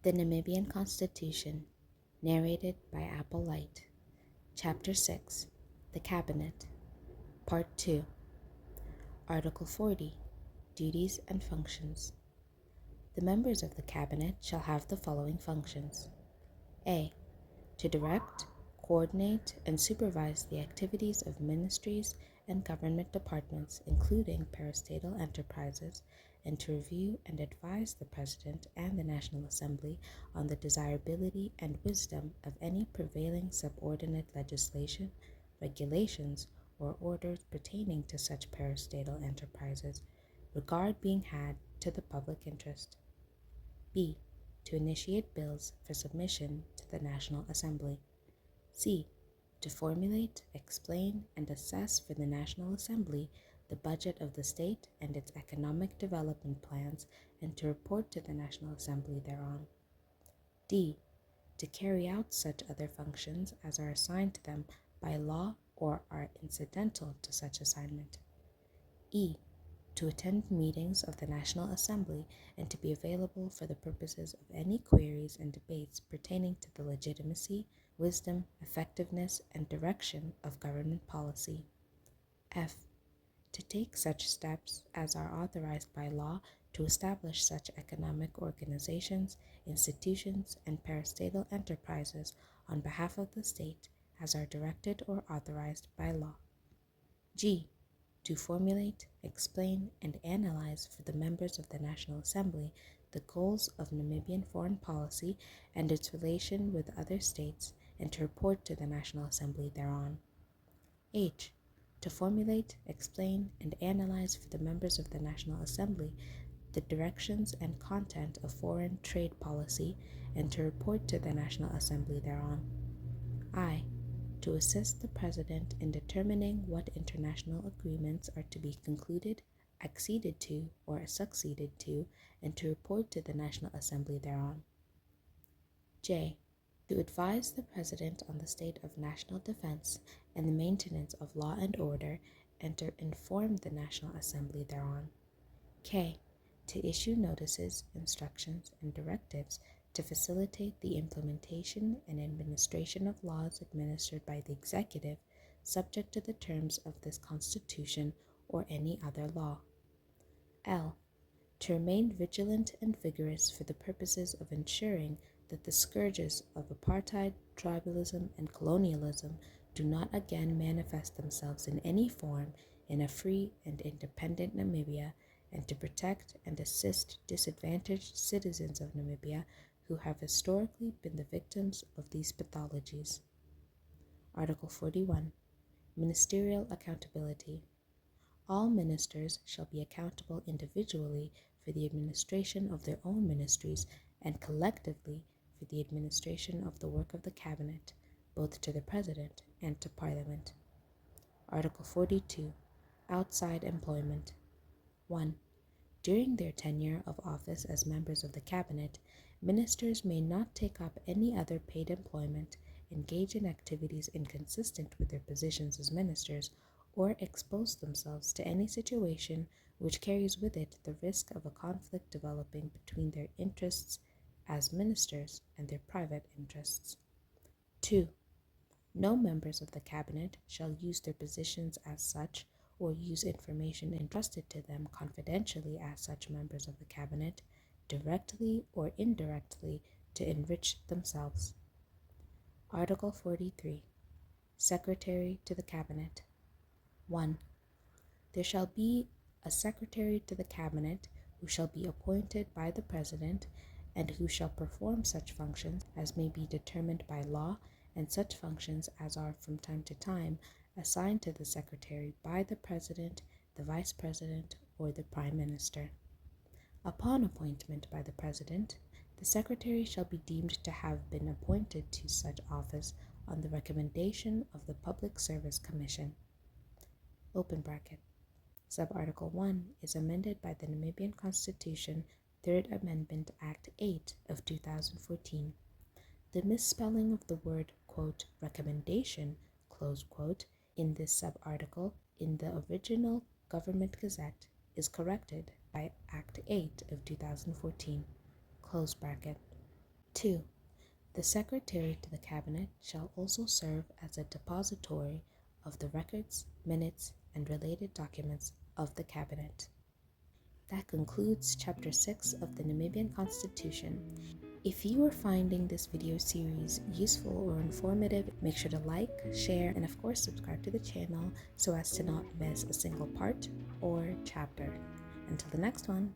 The Namibian Constitution, narrated by Apple Light. Chapter 6, The Cabinet, Part 2. Article 40, Duties and Functions. The members of the Cabinet shall have the following functions. A. To direct, coordinate, and supervise the activities of ministries and government departments, including parastatal enterprises, and to review and advise the President and the National Assembly on the desirability and wisdom of any prevailing subordinate legislation, regulations, or orders pertaining to such parastatal enterprises, regard being had to the public interest. B. To initiate bills for submission to the National Assembly. C. To formulate, explain, and assess for the National Assembly the budget of the state and its economic development plans, and to report to the National Assembly thereon. D. To carry out such other functions as are assigned to them by law or are incidental to such assignment. E. To attend meetings of the National Assembly and to be available for the purposes of any queries and debates pertaining to the legitimacy, wisdom, effectiveness, and direction of government policy. F. To take such steps as are authorized by law to establish such economic organizations, institutions, and parastatal enterprises on behalf of the state as are directed or authorized by law. G. To formulate, explain, and analyze for the members of the National Assembly the goals of Namibian foreign policy and its relation with other states, and to report to the National Assembly thereon. H. To formulate, explain, and analyze for the members of the National Assembly the directions and content of foreign trade policy, and to report to the National Assembly thereon. I. To assist the President in determining what international agreements are to be concluded, acceded to, or succeeded to, and to report to the National Assembly thereon. J. To advise the President on the state of national defense and the maintenance of law and order, and to inform the National Assembly thereon. K. To issue notices, instructions, and directives to facilitate the implementation and administration of laws administered by the Executive, subject to the terms of this Constitution or any other law. L. To remain vigilant and vigorous for the purposes of ensuring that the scourges of apartheid, tribalism, and colonialism do not again manifest themselves in any form in a free and independent Namibia, and to protect and assist disadvantaged citizens of Namibia who have historically been the victims of these pathologies. Article 41. Ministerial Accountability. All ministers shall be accountable individually for the administration of their own ministries and collectively for the administration of the work of the Cabinet, both to the President and to Parliament. Article 42. Outside employment. 1. During their tenure of office as members of the Cabinet, ministers may not take up any other paid employment, engage in activities inconsistent with their positions as ministers, or expose themselves to any situation which carries with it the risk of a conflict developing between their interests as ministers and their private interests. 2. No members of the Cabinet shall use their positions as such, or use information entrusted to them confidentially as such members of the Cabinet, directly or indirectly, to enrich themselves. Article 43. Secretary to the Cabinet. 1. There shall be a Secretary to the Cabinet who shall be appointed by the President, and who shall perform such functions as may be determined by law, and such functions as are from time to time assigned to the Secretary by the President, the Vice President, or the Prime Minister. Upon appointment by the President, the Secretary shall be deemed to have been appointed to such office on the recommendation of the Public Service Commission. Open bracket. Subarticle 1 is amended by the Namibian Constitution, 3rd Amendment Act 8 of 2014. The misspelling of the word, quote, recommendation, close quote, in this subarticle in the original Government Gazette is corrected by Act 8 of 2014, close bracket. 2. The Secretary to the Cabinet shall also serve as a depository of the records, minutes, and related documents of the Cabinet. That concludes Chapter 6 of the Namibian Constitution. If you are finding this video series useful or informative, make sure to like, share, and of course subscribe to the channel so as to not miss a single part or chapter. Until the next one.